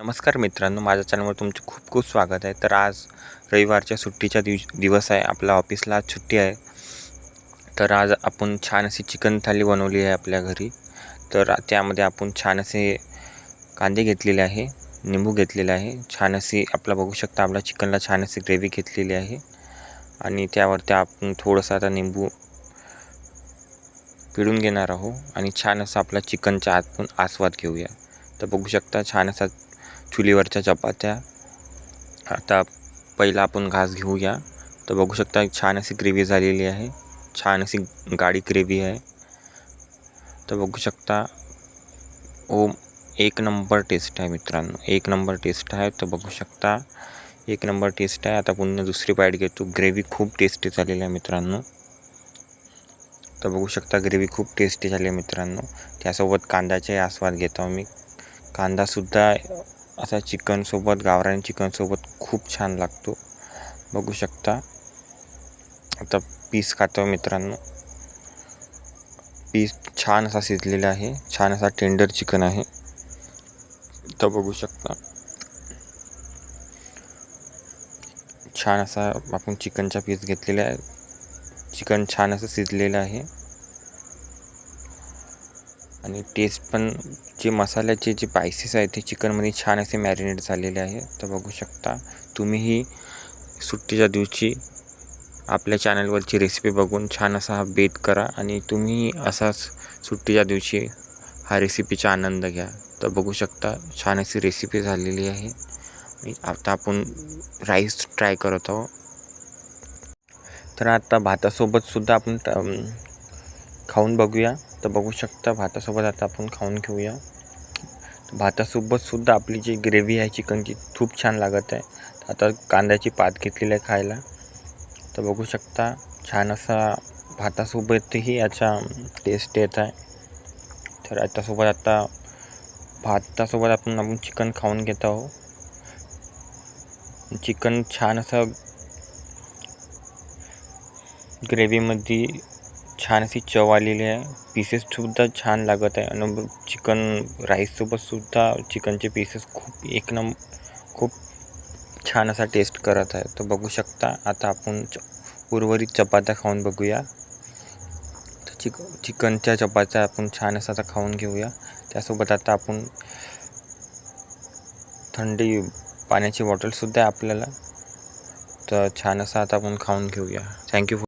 नमस्कार मित्रांनो, माझ्या चॅनलवर तुमचे खूप खूप स्वागत आहे. तर आज रविवारच्या सुट्टीचा दिवस आहे. आपल्या ऑफिसला आज सुट्टी आहे. तर आज आपण छान अशी चिकन थाली बनवली आहे आपल्या घरी. तर त्यामध्ये आपण छान असे कांदे घेतलेले आहे, निंबू घेतलेला आहे. छान अशी आपला बघू शकता, आपल्या चिकनला छान अशी ग्रेव्ही घेतलेली आहे. आणि त्यावरती आपण थोडंसं आता निंबू पिळून घेणार आहोत आणि छान असा आपला चिकनचा आपण आस्वाद घेऊया. तर बघू शकता छान असा चुलीवरच्या चपात्या. आता पहिला आपण घास घेऊया. तर बघू शकता छान अशी ग्रेव्ही झालेली आहे, छान अशी गाढी ग्रेव्ही आहे. तर बघू शकता एक नंबर टेस्ट आहे मित्रांनो, एक नंबर टेस्ट आहे. तर बघू शकता एक नंबर टेस्ट आहे. आता पुन्हा दुसरी बाईट घेतो. ग्रेव्ही खूप टेस्टी झालेली आहे मित्रांनो. तर बघू शकता ग्रेव्ही खूप टेस्टी झाली आहे मित्रांनो. त्यासोबत कांद्याचे आस्वाद घेतो मी. कांदासुद्धा असा चिकनसोबत, गावरान चिकनसोबत खूप छान लागतो. बघू शकता आता पीस खातो मित्रांनो. पीस छान असा शिजलेला आहे, छान असा टेंडर चिकन आहे. तर बघू शकता छान असा आपण चिकनचा पीस घेतलेला आहे. चिकन छान असं शिजलेलं आहे आणि टेस्ट पण जे मसाल्याचे जे स्पायसेस आहेत ते चिकनमध्ये छान असे मॅरिनेट झालेले आहे. तर बघू शकता तुम्हीही सुट्टीच्या दिवशी आपल्या चॅनलवरची रेसिपी बघून छान असा हा बेत करा आणि तुम्ही असाच सुट्टीच्या दिवशी हा रेसिपीचा आनंद घ्या. तर बघू शकता छान अशी रेसिपी झालेली आहे. आता आपण राईस ट्राय करत आहोत. तर आता भातासोबतसुद्धा आपण खाऊन बघूया. तर बघू शकता भातासोबत आता आपण खाऊन घेऊया. भातासोबतसुद्धा आपली जी ग्रेव्ही आहे चिकनची खूप छान लागत आहे. आता कांद्याची पात घेतलेली आहे खायला. तर बघू शकता छान असा भातासोबतही याचा टेस्ट येत आहे. तर आता भातासोबत आपण चिकन खाऊन घेत आहोत. चिकन छान असं ग्रेव्हीमध्ये छान अशी चव आलेली आहे. पीसेससुद्धा छान लागत आहे आणि चिकन राईससोबतसुद्धा चिकनचे पीसेस खूप छान असा टेस्ट करत आहे. तर बघू शकता आता आपण उर्वरित चपात्या खाऊन बघूया. तर चिकनच्या चपात्या आपण छान असा खाऊन घेऊया. त्यासोबत आता आपण थंडी पाण्याची बॉटलसुद्धा आहे आपल्याला. तर छान असं आता आपण खाऊन घेऊया. थँक्यू.